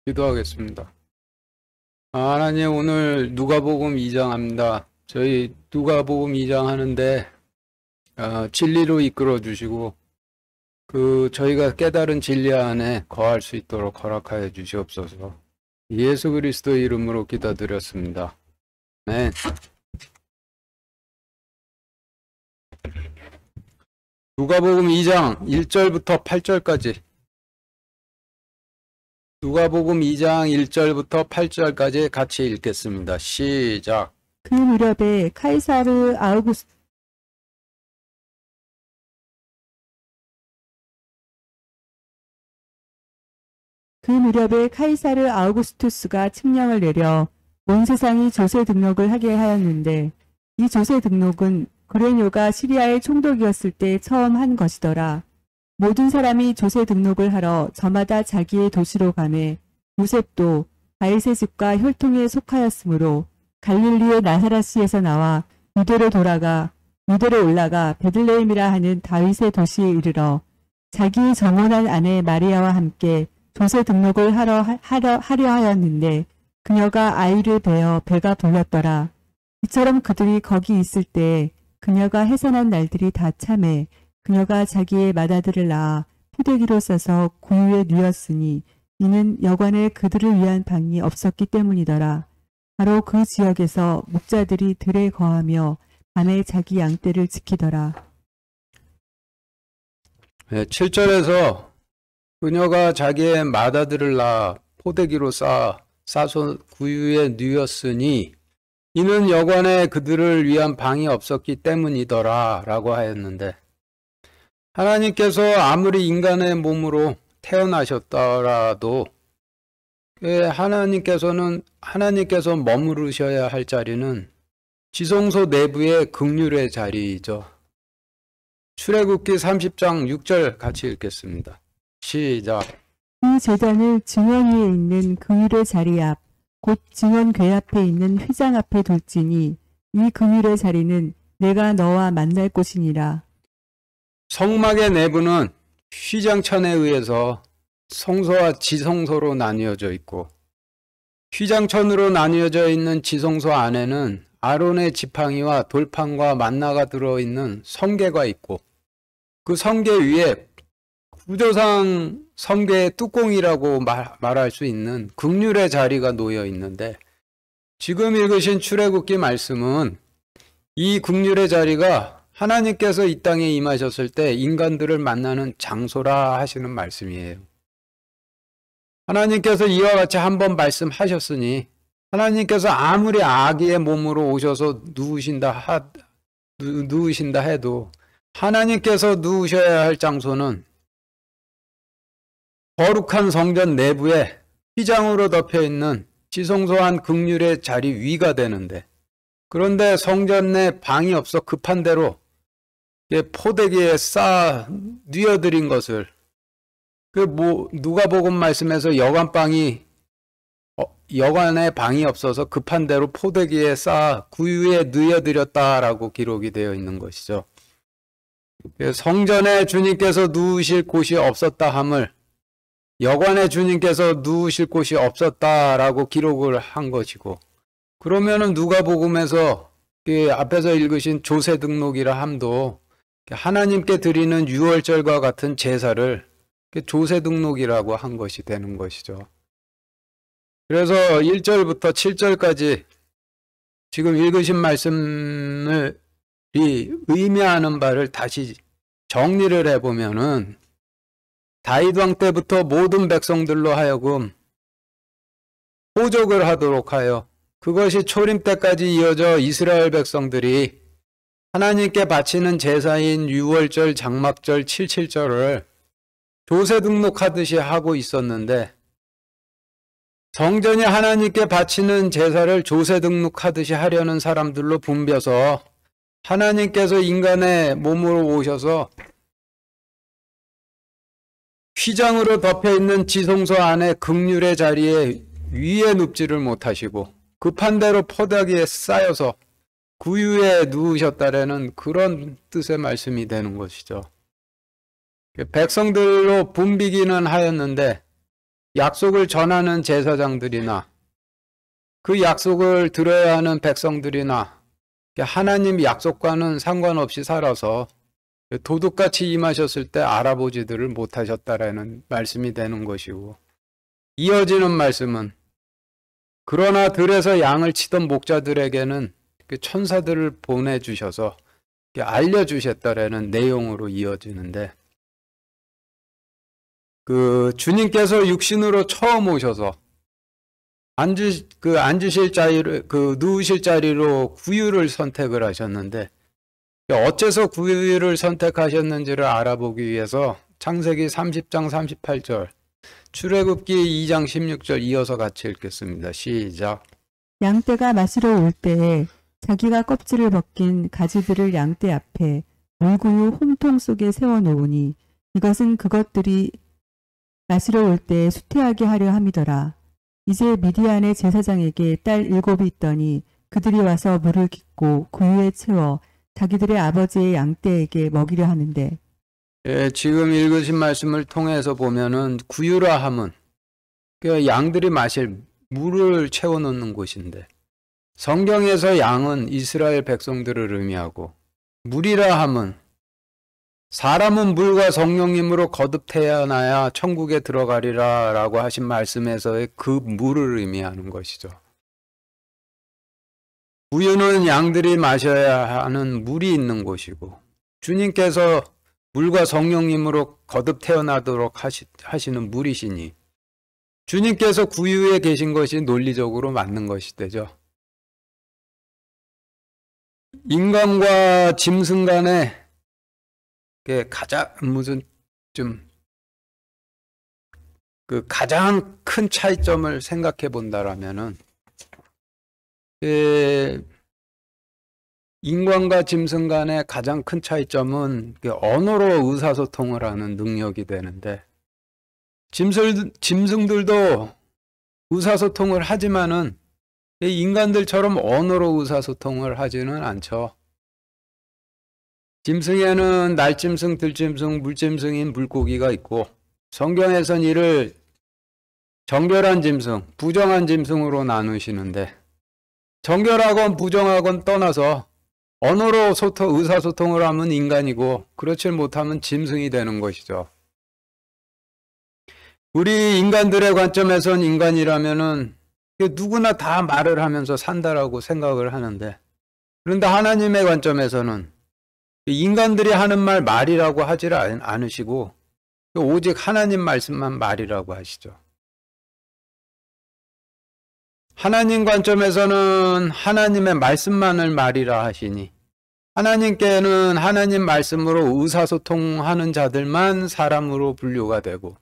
기도하겠습니다. 하나님, 오늘 누가복음 2장 합니다. 저희 누가복음 2장 하는데 진리로 이끌어 주시고 저희가 깨달은 진리 안에 거할 수 있도록 허락하여 주시옵소서. 예수 그리스도 이름으로 기도드렸습니다. 네. 누가복음 2장 1절부터 8절까지. 누가복음 2장 1절부터 8절까지 같이 읽겠습니다. 시작. 그 무렵에 카이사르 아우구스투스가 칙령을 내려 온 세상이 조세 등록을 하게 하였는데, 이 조세 등록은 구레뇨가 시리아의 총독이었을 때 처음 한 것이더라. 모든 사람이 조세 등록을 하러 저마다 자기의 도시로 가매 요셉도 다윗의 집과 혈통에 속하였으므로 갈릴리의 나사렛에서 나와 유대로 올라가 베들레헴이라 하는 다윗의 도시에 이르러 자기의 정혼한 아내 마리아와 함께 조세 등록을 하려 하였는데, 그녀가 아이를 베어 배가 불렀더라. 이처럼 그들이 거기 있을 때 그녀가 해산한 날들이 다 참해 그녀가 자기의 맏아들을 낳아 포대기로 싸서 구유에 누였으니, 이는 여관에 그들을 위한 방이 없었기 때문이더라. 바로 그 지역에서 목자들이 들에 거하며 밤에 자기 양떼를 지키더라. 7절에서 그녀가 자기의 맏아들을 낳아 포대기로 싸서 구유에 누였으니 이는 여관에 그들을 위한 방이 없었기 때문이더라 라고 하였는데, 하나님께서 아무리 인간의 몸으로 태어나셨더라도 하나님께서 머무르셔야 할 자리는 지성소 내부의 긍휼의 자리이죠. 출애굽기 30장 6절 같이 읽겠습니다. 시작. 이 제단을 증언 위에 있는 긍휼의 자리 앞, 곧 증언 궤 앞에 있는 휘장 앞에 둘지니, 이 긍휼의 자리는 내가 너와 만날 곳이니라. 성막의 내부는 휘장천에 의해서 성소와 지성소로 나뉘어져 있고, 휘장천으로 나뉘어져 있는 지성소 안에는 아론의 지팡이와 돌판과 만나가 들어있는 성궤가 있고, 그 성궤 위에 구조상 성궤의 뚜껑이라고 말할 수 있는 긍휼의 자리가 놓여 있는데, 지금 읽으신 출애굽기 말씀은 이 긍휼의 자리가 하나님께서 이 땅에 임하셨을 때 인간들을 만나는 장소라 하시는 말씀이에요. 하나님께서 이와 같이 한번 말씀하셨으니, 하나님께서 아무리 아기의 몸으로 오셔서 누우신다 해도 하나님께서 누우셔야 할 장소는 거룩한 성전 내부에 휘장으로 덮여 있는 지성소한 긍휼의 자리 위가 되는데, 그런데 성전 내 방이 없어 급한 대로 포대기에 쌓아 뉘어드린 것을, 누가복음 말씀에서 여관에 방이 없어서 급한 대로 포대기에 쌓아 구유에 뉘어드렸다라고 기록이 되어 있는 것이죠. 성전에 주님께서 누우실 곳이 없었다 함을 여관에 주님께서 누우실 곳이 없었다라고 기록을 한 것이고, 그러면은 누가복음에서 앞에서 읽으신 조세 등록이라 함도 하나님께 드리는 유월절과 같은 제사를 조세 등록이라고 한 것이 되는 것이죠. 그래서 1절부터 7절까지 지금 읽으신 말씀을 의미하는 바를 다시 정리를 해보면은, 다윗 왕 때부터 모든 백성들로 하여금 호적을 하도록 하여 그것이 초림 때까지 이어져 이스라엘 백성들이 하나님께 바치는 제사인 유월절, 장막절, 칠칠절을 조세 등록하듯이 하고 있었는데, 성전이 하나님께 바치는 제사를 조세 등록하듯이 하려는 사람들로 붐벼서 하나님께서 인간의 몸으로 오셔서 휘장으로 덮여있는 지성소 안에 긍휼의 자리에 위에 눕지를 못하시고 급한 대로 포대기에 쌓여서 구유에 누우셨다라는 그런 뜻의 말씀이 되는 것이죠. 백성들로 붐비기는 하였는데 약속을 전하는 제사장들이나 그 약속을 들어야 하는 백성들이나 하나님 약속과는 상관없이 살아서 도둑같이 임하셨을 때 알아보지들을 못하셨다라는 말씀이 되는 것이고, 이어지는 말씀은 그러나 들에서 양을 치던 목자들에게는 그 천사들을 보내주셔서 알려주셨다라는 내용으로 이어지는데, 그 주님께서 육신으로 처음 오셔서 앉으실 자리를, 누우실 자리로 구유를 선택을 하셨는데, 어째서 구유를 선택하셨는지를 알아보기 위해서 창세기 30장 38절, 출애굽기 2장 16절 이어서 같이 읽겠습니다. 시작. 양떼가 마시러 올 때에 자기가 껍질을 벗긴 가지들을 양떼 앞에 물구유 홈통 속에 세워놓으니 이것은 그것들이 마시러 올 때에 수태하게 하려 함이더라. 이제 미디안의 제사장에게 딸 7이 있더니 그들이 와서 물을 깃고 구유에 채워 자기들의 아버지의 양떼에게 먹이려 하는데, 예, 지금 읽으신 말씀을 통해서 보면은 구유라 함은 그 양들이 마실 물을 채워놓는 곳인데, 성경에서 양은 이스라엘 백성들을 의미하고, 물이라 함은 사람은 물과 성령님으로 거듭 태어나야 천국에 들어가리라 라고 하신 말씀에서의 그 물을 의미하는 것이죠. 구유는 양들이 마셔야 하는 물이 있는 곳이고, 주님께서 물과 성령님으로 거듭 태어나도록 하시는 물이시니, 주님께서 구유에 계신 것이 논리적으로 맞는 것이 되죠. 인간과 짐승 간의 가장 큰 차이점을 생각해 본다라면은, 인간과 짐승 간의 가장 큰 차이점은 언어로 의사소통을 하는 능력이 되는데, 짐승들도 의사소통을 하지만은 인간들처럼 언어로 의사소통을 하지는 않죠. 짐승에는 날짐승, 들짐승, 물짐승인 물고기가 있고, 성경에선 이를 정결한 짐승, 부정한 짐승으로 나누시는데, 정결하건 부정하건 떠나서 언어로 의사소통을 하면 인간이고, 그렇지 못하면 짐승이 되는 것이죠. 우리 인간들의 관점에선 인간이라면은 누구나 다 말을 하면서 산다라고 생각을 하는데, 그런데 하나님의 관점에서는 인간들이 하는 말이라고 하질 않으시고 오직 하나님 말씀만 말이라고 하시죠. 하나님 관점에서는 하나님의 말씀만을 말이라 하시니, 하나님께는 하나님 말씀으로 의사소통하는 자들만 사람으로 분류가 되고,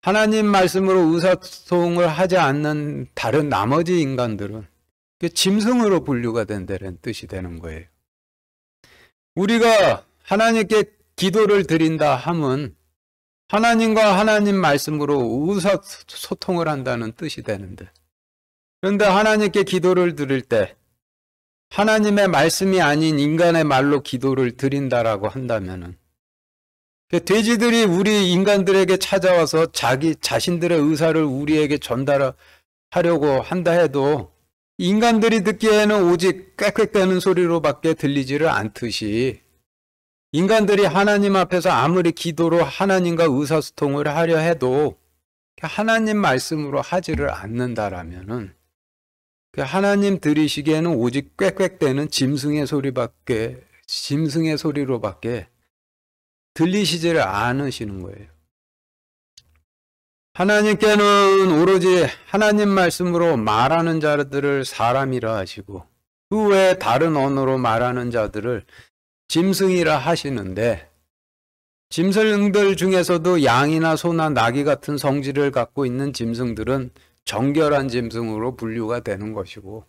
하나님 말씀으로 의사소통을 하지 않는 다른 나머지 인간들은 짐승으로 분류가 된다는 뜻이 되는 거예요. 우리가 하나님께 기도를 드린다 함은 하나님과 하나님 말씀으로 의사소통을 한다는 뜻이 되는데, 그런데 하나님께 기도를 드릴 때 하나님의 말씀이 아닌 인간의 말로 기도를 드린다라고 한다면은, 돼지들이 우리 인간들에게 찾아와서 자신들의 의사를 우리에게 전달하려고 한다 해도 인간들이 듣기에는 오직 꽥꽥대는 소리로밖에 들리지를 않듯이, 인간들이 하나님 앞에서 아무리 기도로 하나님과 의사소통을 하려 해도 하나님 말씀으로 하지를 않는다라면은, 하나님 들으시기에는 오직 꽥꽥대는 짐승의 소리로밖에 들리시지를 않으시는 거예요. 하나님께는 오로지 하나님 말씀으로 말하는 자들을 사람이라 하시고, 그 외에 다른 언어로 말하는 자들을 짐승이라 하시는데, 짐승들 중에서도 양이나 소나 나귀 같은 성질을 갖고 있는 짐승들은 정결한 짐승으로 분류가 되는 것이고,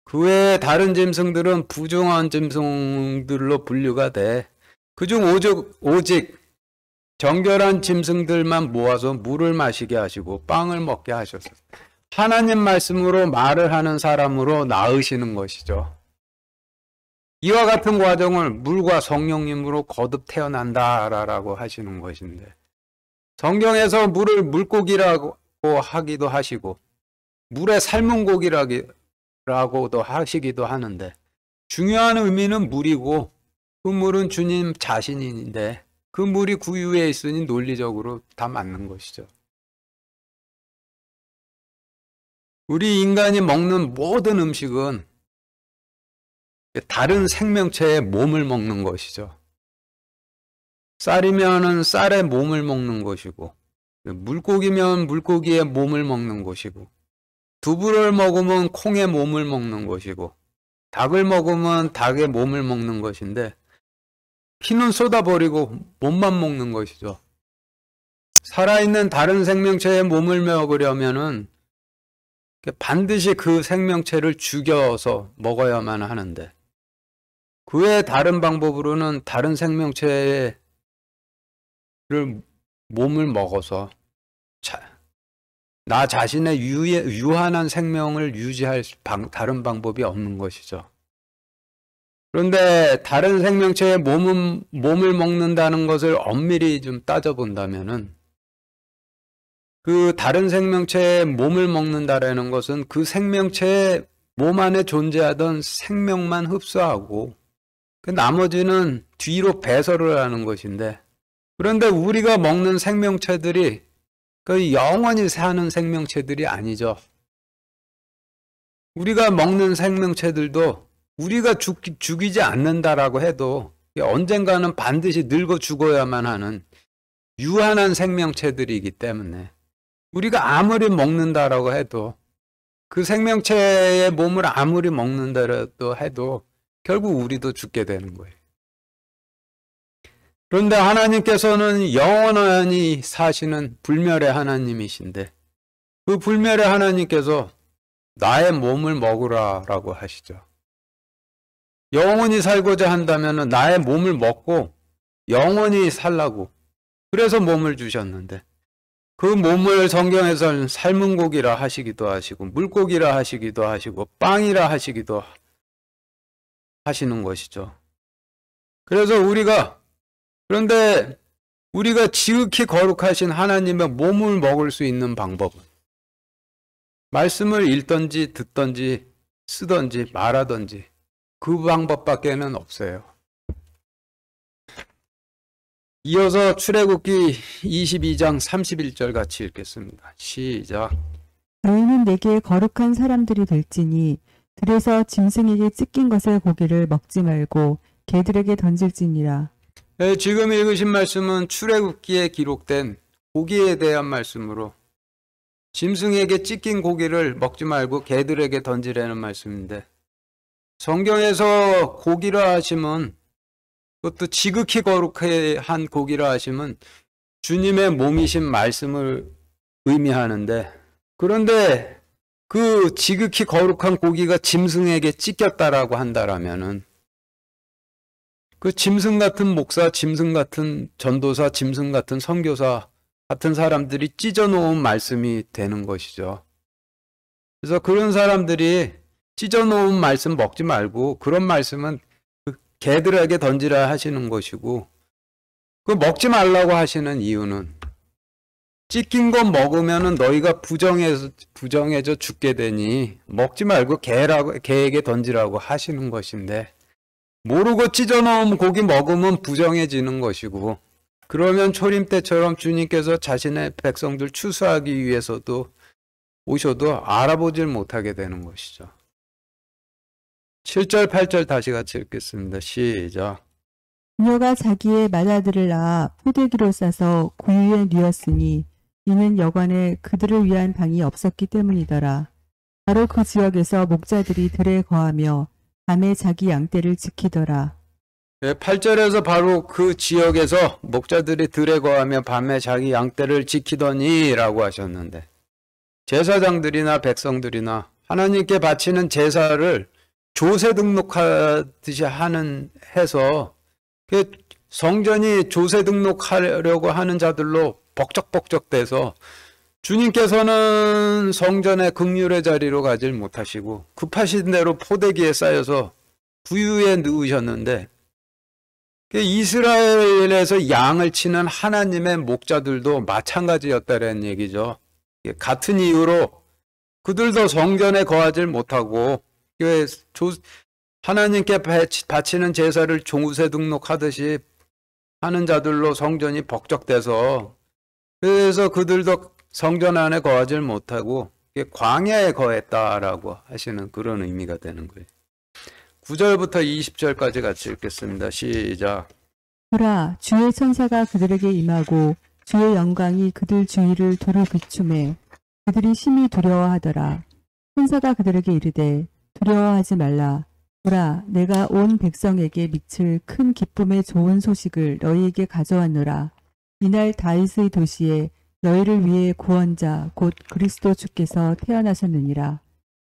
그 외에 다른 짐승들은 부정한 짐승들로 분류가 돼 그중 오직 정결한 짐승들만 모아서 물을 마시게 하시고 빵을 먹게 하셨어요. 하나님 말씀으로 말을 하는 사람으로 낳으시는 것이죠. 이와 같은 과정을 물과 성령님으로 거듭 태어난다라고 하시는 것인데, 성경에서 물을 물고기라고 하기도 하시고 물에 삶은 고기라고도 하시기도 하는데 중요한 의미는 물이고 그 물은 주님 자신인데 그 물이 구유에 있으니 논리적으로 다 맞는 것이죠. 우리 인간이 먹는 모든 음식은 다른 생명체의 몸을 먹는 것이죠. 쌀이면은 쌀의 몸을 먹는 것이고, 물고기면 물고기의 몸을 먹는 것이고, 두부를 먹으면 콩의 몸을 먹는 것이고, 닭을 먹으면 닭의 몸을 먹는 것인데, 피는 쏟아버리고 몸만 먹는 것이죠. 살아있는 다른 생명체의 몸을 먹으려면은 반드시 그 생명체를 죽여서 먹어야만 하는데, 그 외 다른 방법으로는 다른 생명체의 몸을 먹어서 나 자신의 유한한 생명을 유지할 다른 방법이 없는 것이죠. 그런데 다른 생명체의 몸을 먹는다는 것을 엄밀히 좀 따져본다면은 그 다른 생명체의 몸을 먹는다라는 것은 그 생명체의 몸 안에 존재하던 생명만 흡수하고 그 나머지는 뒤로 배설을 하는 것인데, 그런데 우리가 먹는 생명체들이 그 영원히 사는 생명체들이 아니죠. 우리가 먹는 생명체들도 우리가 죽이지 않는다라고 해도 언젠가는 반드시 늙어 죽어야만 하는 유한한 생명체들이기 때문에 우리가 아무리 먹는다라고 해도 그 생명체의 몸을 아무리 먹는다라도 해도 결국 우리도 죽게 되는 거예요. 그런데 하나님께서는 영원히 사시는 불멸의 하나님이신데 그 불멸의 하나님께서 나의 몸을 먹으라라고 하시죠. 영원히 살고자 한다면 나의 몸을 먹고 영원히 살라고 그래서 몸을 주셨는데 그 몸을 성경에서는 삶은 고기라 하시기도 하시고 물고기라 하시기도 하시고 빵이라 하시기도 하시는 것이죠. 그래서 그런데 우리가 지극히 거룩하신 하나님의 몸을 먹을 수 있는 방법은 말씀을 읽든지 듣든지 쓰든지 말하든지 그 방법밖에는 없어요. 이어서 출애굽기 22장 31절 같이 읽겠습니다. 시작. 너희는 내게 거룩한 사람들이 될지니 들에서 짐승에게 찢긴 것의 고기를 먹지 말고 개들에게 던질지니라. 네, 지금 읽으신 말씀은 출애굽기에 기록된 고기에 대한 말씀으로 짐승에게 찢긴 고기를 먹지 말고 개들에게 던지라는 말씀인데 성경에서 고기라 하시면 그것도 지극히 거룩한 고기라 하시면 주님의 몸이신 말씀을 의미하는데 그런데 그 지극히 거룩한 고기가 짐승에게 찢겼다라고 한다라면은 그 짐승 같은 목사, 짐승 같은 전도사, 짐승 같은 선교사 같은 사람들이 찢어놓은 말씀이 되는 것이죠. 그래서 그런 사람들이 찢어놓은 말씀 먹지 말고 그런 말씀은 개들에게 던지라 하시는 것이고 그 먹지 말라고 하시는 이유는 찢긴 거 먹으면은 너희가 부정해져 죽게 되니 먹지 말고 개에게 던지라고 하시는 것인데 모르고 찢어놓은 고기 먹으면 부정해지는 것이고 그러면 초림 때처럼 주님께서 자신의 백성들 추수하기 위해서도 오셔도 알아보질 못하게 되는 것이죠. 7절 8절 다시 같이 읽겠습니다. 시작. 그녀가 자기의 맏아들을 낳아 포대기로 싸서 구유에 뉘었으니 이는 여관에 그들을 위한 방이 없었기 때문이더라. 바로 그 지역에서 목자들이 들에 거하며 밤에 자기 양떼를 지키더라. 8절에서 바로 그 지역에서 목자들이 들에 거하며 밤에 자기 양떼를 지키더니 라고 하셨는데 제사장들이나 백성들이나 하나님께 바치는 제사를 조세 등록하듯이 해서 성전이 조세 등록하려고 하는 자들로 벅적벅적돼서 주님께서는 성전의 긍휼의 자리로 가질 못하시고 급하신 대로 포대기에 쌓여서 구유에 넣으셨는데 이스라엘에서 양을 치는 하나님의 목자들도 마찬가지였다는 얘기죠. 같은 이유로 그들도 성전에 거하지 못하고 하나님께 바치는 제사를 종우세 등록하듯이 하는 자들로 성전이 벅적대서, 그래서 그들도 성전 안에 거하지 못하고 광야에 거했다라고 하시는 그런 의미가 되는 거예요. 9절부터 20절까지 같이 읽겠습니다. 시작. 보라, 주의 천사가 그들에게 임하고 주의 영광이 그들 주위를 두루 비추매 그들이 심히 두려워하더라. 천사가 그들에게 이르되 두려워하지 말라. 보라, 내가 온 백성에게 미칠 큰 기쁨의 좋은 소식을 너희에게 가져왔노라. 이날 다윗의 도시에 너희를 위해 구원자 곧 그리스도 주께서 태어나셨느니라.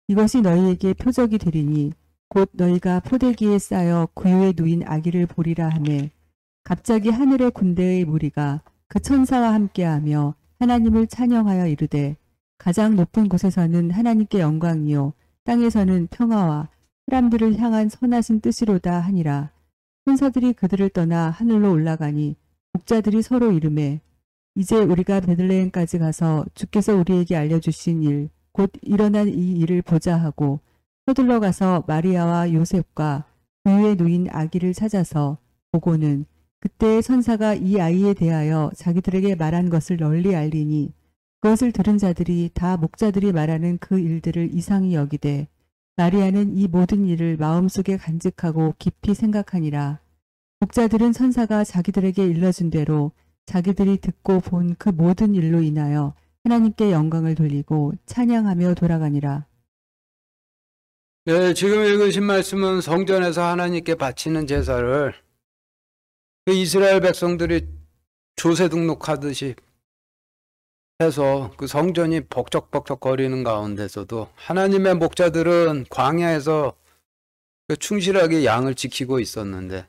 이것이 너희에게 표적이 되리니 곧 너희가 포대기에 쌓여 구유에 누인 아기를 보리라 하매 갑자기 하늘의 군대의 무리가 그 천사와 함께하며 하나님을 찬양하여 이르되 가장 높은 곳에서는 하나님께 영광이요 땅에서는 평화와 사람들을 향한 선하신 뜻이로다 하니라. 천사들이 그들을 떠나 하늘로 올라가니 목자들이 서로 이르매 이제 우리가 베들레헴까지 가서 주께서 우리에게 알려주신 일 곧 일어난 이 일을 보자 하고 서둘러 가서 마리아와 요셉과 구유에 누인 아기를 찾아서 보고는 그때 천사가 이 아이에 대하여 자기들에게 말한 것을 널리 알리니 그것을 들은 자들이 다 목자들이 말하는 그 일들을 이상히 여기되 마리아는 이 모든 일을 마음속에 간직하고 깊이 생각하니라. 목자들은 천사가 자기들에게 일러준 대로 자기들이 듣고 본 그 모든 일로 인하여 하나님께 영광을 돌리고 찬양하며 돌아가니라. 네, 지금 읽으신 말씀은 성전에서 하나님께 바치는 제사를 이스라엘 백성들이 조세 등록하듯이 해서 그 성전이 벅적벅적 거리는 가운데서도 하나님의 목자들은 광야에서 충실하게 양을 지키고 있었는데,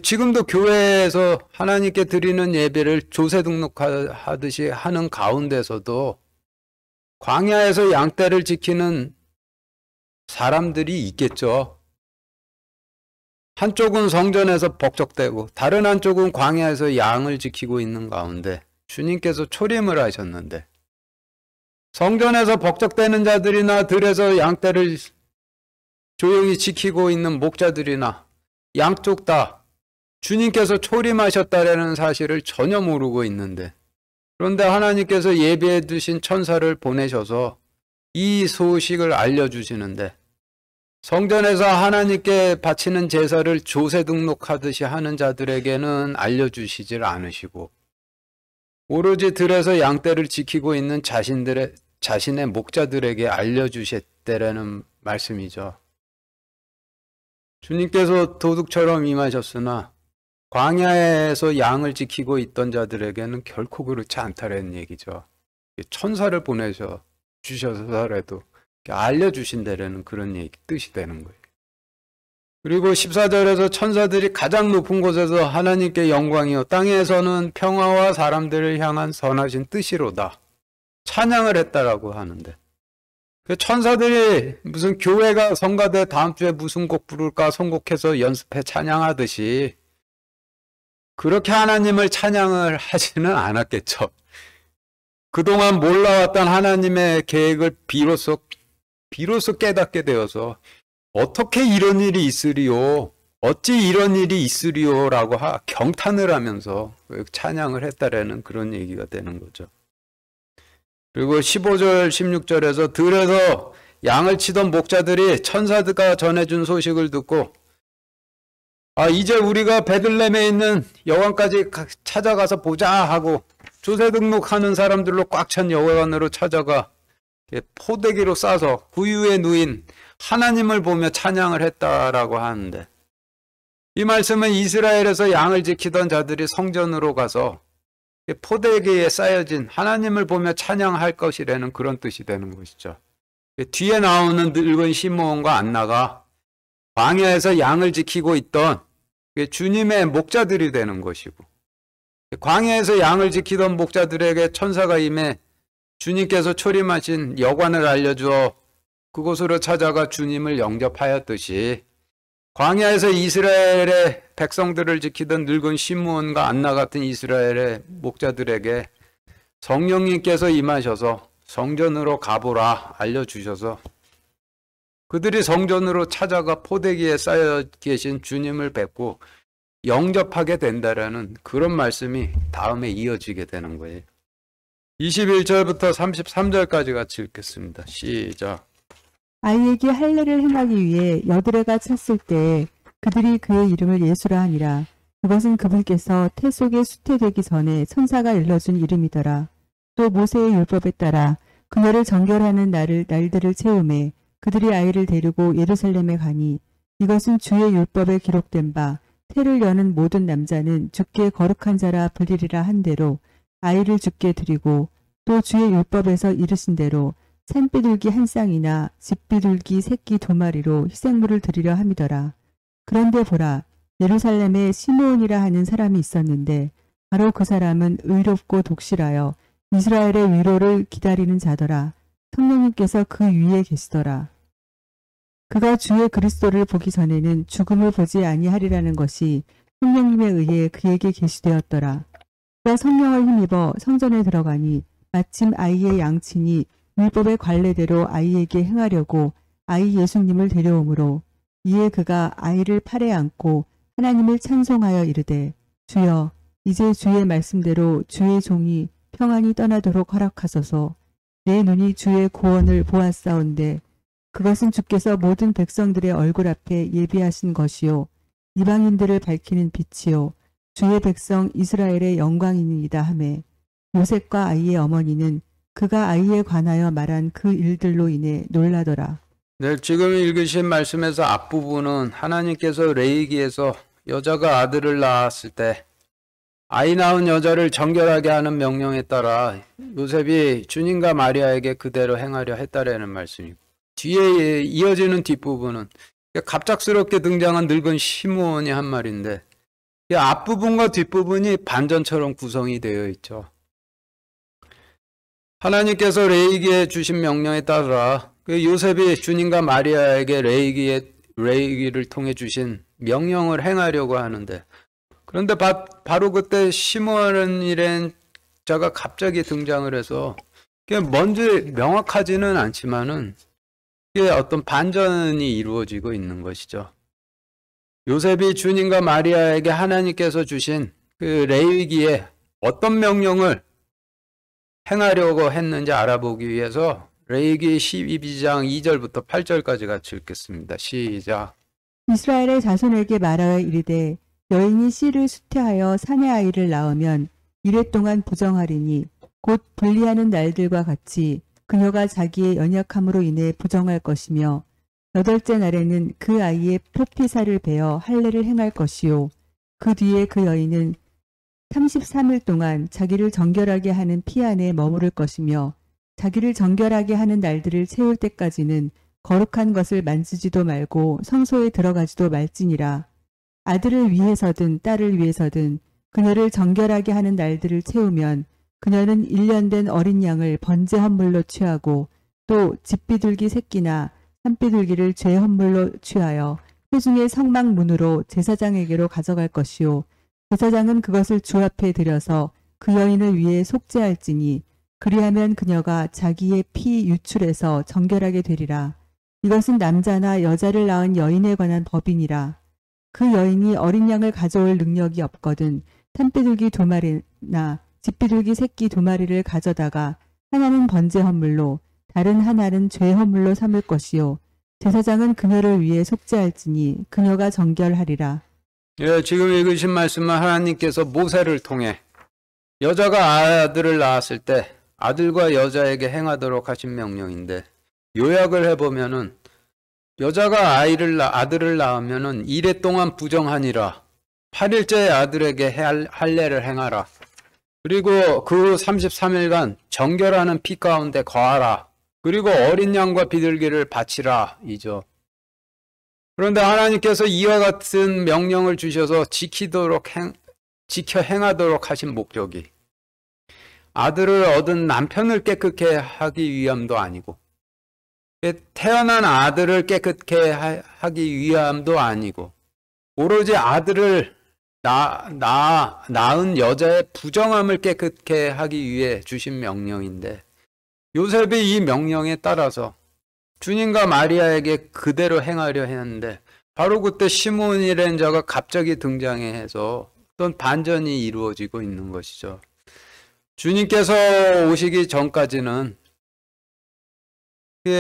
지금도 교회에서 하나님께 드리는 예배를 조세 등록하듯이 하는 가운데서도 광야에서 양떼를 지키는 사람들이 있겠죠. 한쪽은 성전에서 벅적대고 다른 한쪽은 광야에서 양을 지키고 있는 가운데 주님께서 초림을 하셨는데, 성전에서 벅적대는 자들이나 들에서 양떼를 조용히 지키고 있는 목자들이나 양쪽 다 주님께서 초림하셨다라는 사실을 전혀 모르고 있는데, 그런데 하나님께서 예배해 두신 천사를 보내셔서 이 소식을 알려주시는데, 성전에서 하나님께 바치는 제사를 조세 등록하듯이 하는 자들에게는 알려주시질 않으시고 오로지 들에서 양떼를 지키고 있는 자신의 목자들에게 알려주셨다라는 말씀이죠. 주님께서 도둑처럼 임하셨으나 광야에서 양을 지키고 있던 자들에게는 결코 그렇지 않다라는 얘기죠. 천사를 보내셔 주셔서라도 알려주신다라는 그런 얘기, 뜻이 되는 거예요. 그리고 14절에서 천사들이 가장 높은 곳에서 하나님께 영광이요 땅에서는 평화와 사람들을 향한 선하신 뜻이로다 찬양을 했다라고 하는데, 천사들이 무슨 교회가 성가대 다음 주에 무슨 곡 부를까 선곡해서 연습해 찬양하듯이 그렇게 하나님을 찬양을 하지는 않았겠죠. 그동안 몰라왔던 하나님의 계획을 비로소 깨닫게 되어서 어떻게 이런 일이 있으리요? 어찌 이런 일이 있으리요? 라고 경탄을 하면서 찬양을 했다라는 그런 얘기가 되는 거죠. 그리고 15절, 16절에서 들에서 양을 치던 목자들이 천사들과 전해준 소식을 듣고 이제 우리가 베들레헴에 있는 여관까지 찾아가서 보자 하고 조세 등록하는 사람들로 꽉 찬 여관으로 찾아가 포대기로 싸서 구유에 누인 하나님을 보며 찬양을 했다라고 하는데, 이 말씀은 이스라엘에서 양을 지키던 자들이 성전으로 가서 포대기에 쌓여진 하나님을 보며 찬양할 것이라는 그런 뜻이 되는 것이죠. 뒤에 나오는 늙은 시므온과 안나가 광야에서 양을 지키고 있던 주님의 목자들이 되는 것이고, 광야에서 양을 지키던 목자들에게 천사가 임해 주님께서 초림하신 여관을 알려주어 그곳으로 찾아가 주님을 영접하였듯이 광야에서 이스라엘의 백성들을 지키던 늙은 시므온과 안나 같은 이스라엘의 목자들에게 성령님께서 임하셔서 성전으로 가보라 알려주셔서 그들이 성전으로 찾아가 포대기에 쌓여 계신 주님을 뵙고 영접하게 된다라는 그런 말씀이 다음에 이어지게 되는 거예요. 21절부터 33절까지 같이 읽겠습니다. 시작. 아이에게 할례를 행하기 위해 여드레가 찼을 때 그들이 그의 이름을 예수라 하니라. 그것은 그분께서 태 속에 수태되기 전에 천사가 일러준 이름이더라. 또 모세의 율법에 따라 그녀를 정결하는 날들을 채우매 그들이 아이를 데리고 예루살렘에 가니 이것은 주의 율법에 기록된 바 태를 여는 모든 남자는 주께 거룩한 자라 불리리라 한 대로 아이를 주께 드리고 또 주의 율법에서 이르신 대로 산비둘기 한 쌍이나 집비둘기 새끼 2마리로 희생물을 드리려 함이더라. 그런데 보라, 예루살렘에 시므온이라 하는 사람이 있었는데 바로 그 사람은 의롭고 독실하여 이스라엘의 위로를 기다리는 자더라. 성령님께서 그 위에 계시더라. 그가 주의 그리스도를 보기 전에는 죽음을 보지 아니하리라는 것이 성령님에 의해 그에게 계시되었더라. 그가 성령을 힘입어 성전에 들어가니 마침 아이의 양친이 율법의 관례대로 아이에게 행하려고 아이 예수님을 데려오므로 이에 그가 아이를 팔에 안고 하나님을 찬송하여 이르되 주여 이제 주의 말씀대로 주의 종이 평안히 떠나도록 허락하소서. 내 눈이 주의 구원을 보았사온데 그것은 주께서 모든 백성들의 얼굴 앞에 예비하신 것이요 이방인들을 밝히는 빛이요 주의 백성 이스라엘의 영광이니이다 하매 요셉과 아이의 어머니는 그가 아이에 관하여 말한 그 일들로 인해 놀라더라. 네, 지금 읽으신 말씀에서 앞부분은 하나님께서 레위기에서 여자가 아들을 낳았을 때 아이 낳은 여자를 정결하게 하는 명령에 따라 요셉이 주님과 마리아에게 그대로 행하려 했다라는 말씀이고 뒤에 이어지는 뒷부분은 갑작스럽게 등장한 늙은 시므온이 한 말인데 이 앞부분과 뒷부분이 반전처럼 구성이 되어 있죠. 하나님께서 레위기에 주신 명령에 따라 요셉이 주님과 마리아에게 레위기를 통해 주신 명령을 행하려고 하는데 그런데 바로 그때 시므온이라는 자가 갑자기 등장을 해서 뭔지 명확하지는 않지만은 이게 어떤 반전이 이루어지고 있는 것이죠. 요셉이 주님과 마리아에게 하나님께서 주신 그 레위기에 어떤 명령을 행하려고 했는지 알아보기 위해서 레위기 12장 2절부터 8절까지 같이 읽겠습니다. 시작. 이스라엘의 자손에게 말하여 이르되 여인이 씨를 수태하여 사내 아이를 낳으면 이래 동안 부정하리니 곧 분리하는 날들과 같이 그녀가 자기의 연약함으로 인해 부정할 것이며 8째 날에는 그 아이의 표피살을 베어 할례를 행할 것이요 그 뒤에 그 여인은 33일 동안 자기를 정결하게 하는 피 안에 머무를 것이며 자기를 정결하게 하는 날들을 채울 때까지는 거룩한 것을 만지지도 말고 성소에 들어가지도 말지니라. 아들을 위해서든 딸을 위해서든 그녀를 정결하게 하는 날들을 채우면 그녀는 1년 된 어린 양을 번제 헌물로 취하고 또 집비둘기 새끼나 산비둘기를 죄 헌물로 취하여 회중의 성막문으로 제사장에게로 가져갈 것이요 제사장은 그것을 주 앞에 들여서 그 여인을 위해 속죄할지니 그리하면 그녀가 자기의 피 유출해서 정결하게 되리라. 이것은 남자나 여자를 낳은 여인에 관한 법이니라. 그 여인이 어린 양을 가져올 능력이 없거든 산비둘기 2마리나 집비둘기 새끼 2마리를 가져다가 하나는 번제 헌물로 다른 하나는 죄 헌물로 삼을 것이요 제사장은 그녀를 위해 속죄할지니 그녀가 정결하리라. 예, 지금 읽으신 말씀은 하나님께서 모세를 통해 여자가 아들을 낳았을 때 아들과 여자에게 행하도록 하신 명령인데 요약을 해보면은 여자가 아들을 낳으면은 이래 동안 부정하니라 8일째 아들에게 할례를 행하라. 그리고 그 33일간 정결하는 피 가운데 거하라. 그리고 어린 양과 비둘기를 바치라 이죠. 그런데 하나님께서 이와 같은 명령을 주셔서 지켜 행하도록 하신 목적이 아들을 얻은 남편을 깨끗게 하기 위함도 아니고 태어난 아들을 깨끗게 하기 위함도 아니고 오로지 아들을 낳은 여자의 부정함을 깨끗게 하기 위해 주신 명령인데 요셉이 이 명령에 따라서 주님과 마리아에게 그대로 행하려 했는데 바로 그때 시몬이라는 자가 갑자기 등장해서 어떤 반전이 이루어지고 있는 것이죠. 주님께서 오시기 전까지는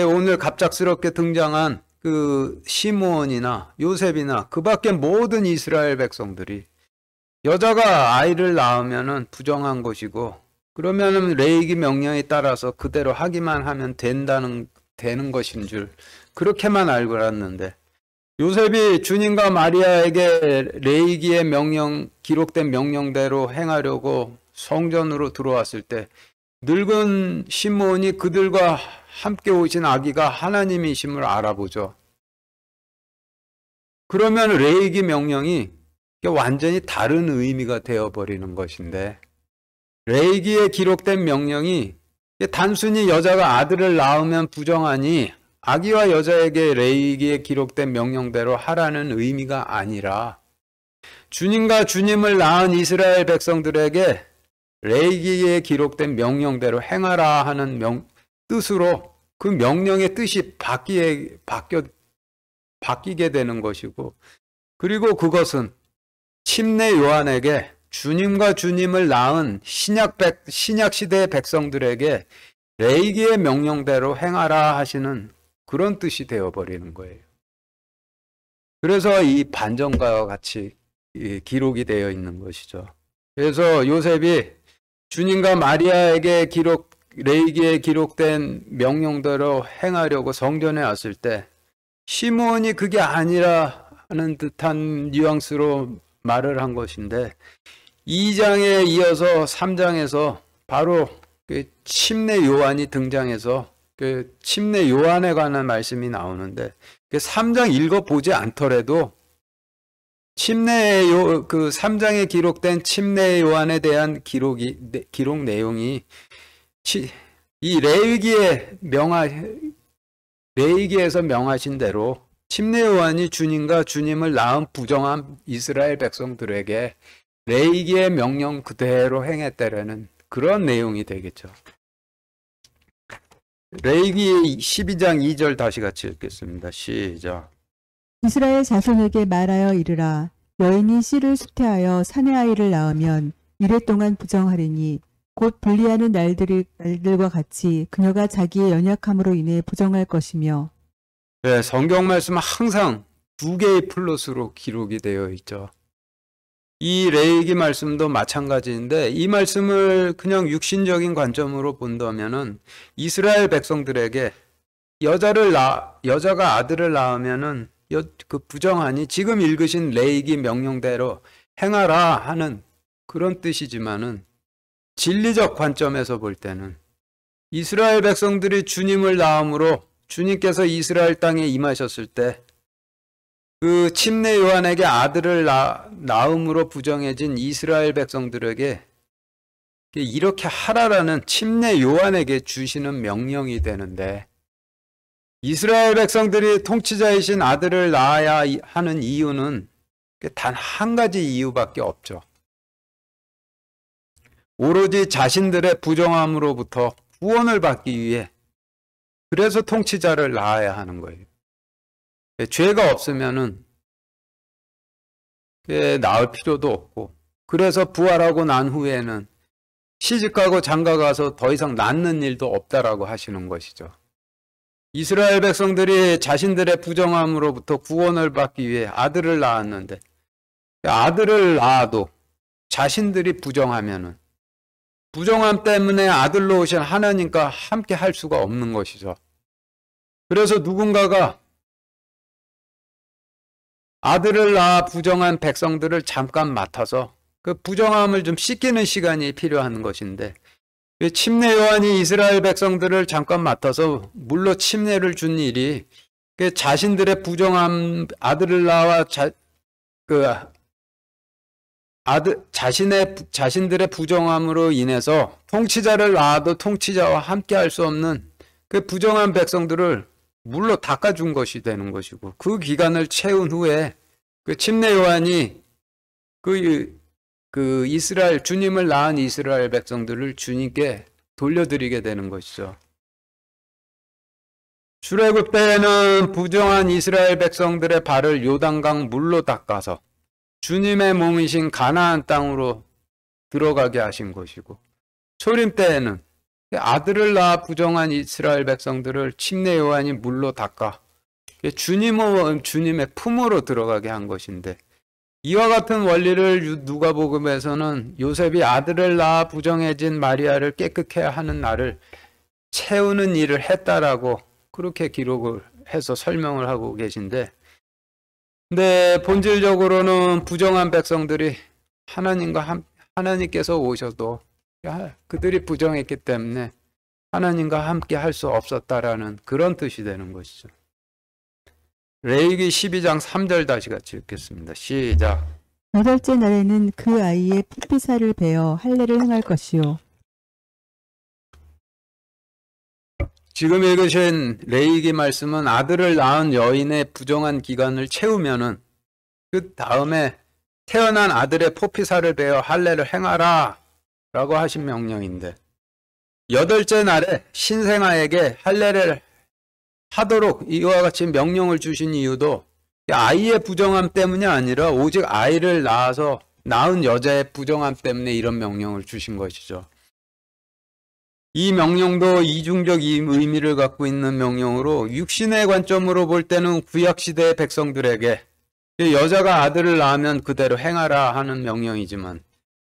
오늘 갑작스럽게 등장한 그 시므온이나 요셉이나 그 밖에 모든 이스라엘 백성들이 여자가 아이를 낳으면은 부정한 것이고 그러면은 레위기 명령에 따라서 그대로 하기만 하면 되는 것인 줄 그렇게만 알고 알았는데 요셉이 주님과 마리아에게 레위기의 기록된 명령대로 행하려고 성전으로 들어왔을 때 늙은 시므온이 그들과 함께 오신 아기가 하나님이심을 알아보죠. 그러면 레위기 명령이 완전히 다른 의미가 되어버리는 것인데 레위기에 기록된 명령이 단순히 여자가 아들을 낳으면 부정하니 아기와 여자에게 레위기에 기록된 명령대로 하라는 의미가 아니라 주님과 주님을 낳은 이스라엘 백성들에게 레위기에 기록된 명령대로 행하라 하는 뜻으로 그 명령의 뜻이 바뀌게 되는 것이고 그리고 그것은 침례 요한에게 주님과 주님을 낳은 신약 시대의 백성들에게 레위기의 명령대로 행하라 하시는 그런 뜻이 되어버리는 거예요. 그래서 이 반전과 같이 기록이 되어 있는 것이죠. 그래서 요셉이 주님과 마리아에게 레위기에 기록된 명령대로 행하려고 성전에 왔을 때 시므온이 그게 아니라 하는 듯한 뉘앙스로 말을 한 것인데 2장에 이어서 3장에서 바로 그 침례 요한이 등장해서 그 침례 요한에 관한 말씀이 나오는데 그 3장 읽어보지 않더라도 그 3장에 기록된 침례 요한에 대한 기록 내용이 이 레위기에서 명하신 대로 침례 요한이 주님과 주님을 낳은 부정한 이스라엘 백성들에게 레위기의 명령 그대로 행했다라는 그런 내용이 되겠죠. 레위기 12장 2절 다시 같이 읽겠습니다. 시작. 이스라엘 자손에게 말하여 이르라. 여인이 씨를 수태하여 사내 아이를 낳으면 이래 동안 부정하리니 곧 분리하는 날들과 같이 그녀가 자기의 연약함으로 인해 부정할 것이며. 네, 성경 말씀은 항상 두 개의 플러스로 기록이 되어 있죠. 이 레위기 말씀도 마찬가지인데 이 말씀을 그냥 육신적인 관점으로 본다면은 이스라엘 백성들에게 여자가 아들을 낳으면은 그 부정하니 지금 읽으신 레위기 명령대로 행하라 하는 그런 뜻이지만은 진리적 관점에서 볼 때는 이스라엘 백성들이 주님을 낳음으로 주님께서 이스라엘 땅에 임하셨을 때 그 침례 요한에게 아들을 낳음으로 부정해진 이스라엘 백성들에게 이렇게 하라라는 침례 요한에게 주시는 명령이 되는데 이스라엘 백성들이 통치자이신 아들을 낳아야 하는 이유는 단 한 가지 이유밖에 없죠. 오로지 자신들의 부정함으로부터 구원을 받기 위해 그래서 통치자를 낳아야 하는 거예요. 죄가 없으면은 낳을 필요도 없고 그래서 부활하고 난 후에는 시집가고 장가가서 더 이상 낳는 일도 없다라고 하시는 것이죠. 이스라엘 백성들이 자신들의 부정함으로부터 구원을 받기 위해 아들을 낳았는데 아들을 낳아도 자신들이 부정하면은 부정함 때문에 아들로 오신 하나님과 함께 할 수가 없는 것이죠. 그래서 누군가가 아들을 낳아 부정한 백성들을 잠깐 맡아서 그 부정함을 좀 씻기는 시간이 필요한 것인데 침례 요한이 이스라엘 백성들을 잠깐 맡아서 물로 침례를 준 일이 자신들의 부정함 아들을 낳아 자신들의 부정함으로 인해서 통치자를 낳아도 통치자와 함께 할 수 없는 그 부정한 백성들을 물로 닦아준 것이 되는 것이고, 그 기간을 채운 후에 그 침례 요한이 그 이스라엘, 주님을 낳은 이스라엘 백성들을 주님께 돌려드리게 되는 것이죠. 출애굽 때에는 부정한 이스라엘 백성들의 발을 요단강 물로 닦아서 주님의 몸이신 가나안 땅으로 들어가게 하신 것이고, 초림 때에는 아들을 낳아 부정한 이스라엘 백성들을 침례 요한이 물로 닦아 주님의 품으로 들어가게 한 것인데, 이와 같은 원리를 누가복음에서는 요셉이 아들을 낳아 부정해진 마리아를 깨끗게 하는 날을 채우는 일을 했다라고 그렇게 기록을 해서 설명을 하고 계신데, 근데 본질적으로는 부정한 백성들이 하나님께서 오셔도 그들이 부정했기 때문에 하나님과 함께 할 수 없었다라는 그런 뜻이 되는 것이죠. 레위기 12장 3절 다시 같이 읽겠습니다. 시작. 8째 날에는 그 아이의 풋비살을 베어 할례를 행할 것이요. 지금 읽으신 레위기 말씀은 아들을 낳은 여인의 부정한 기간을 채우면은 그 다음에 태어난 아들의 포피살을 베어 할례를 행하라 라고 하신 명령인데, 8째 날에 신생아에게 할례를 하도록 이와 같이 명령을 주신 이유도 아이의 부정함 때문이 아니라 오직 아이를 낳은 여자의 부정함 때문에 이런 명령을 주신 것이죠. 이 명령도 이중적 의미를 갖고 있는 명령으로, 육신의 관점으로 볼 때는 구약시대의 백성들에게 여자가 아들을 낳으면 그대로 행하라 하는 명령이지만,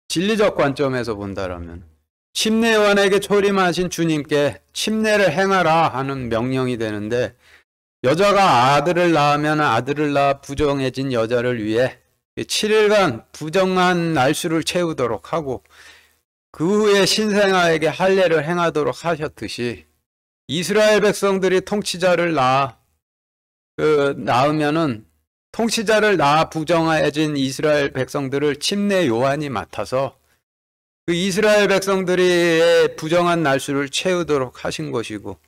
진리적 관점에서 본다라면 침례 요한에게 초림하신 주님께 침례를 행하라 하는 명령이 되는데, 여자가 아들을 낳으면 아들을 낳아 부정해진 여자를 위해 7일간 부정한 날수를 채우도록 하고, 그 후에 신생아에게 할례를 행하도록 하셨듯이, 이스라엘 백성들이 통치자를 낳으면은 통치자를 낳아 부정해진 이스라엘 백성들을 침례 요한이 맡아서 그 이스라엘 백성들의 부정한 날수를 채우도록 하신 것이고,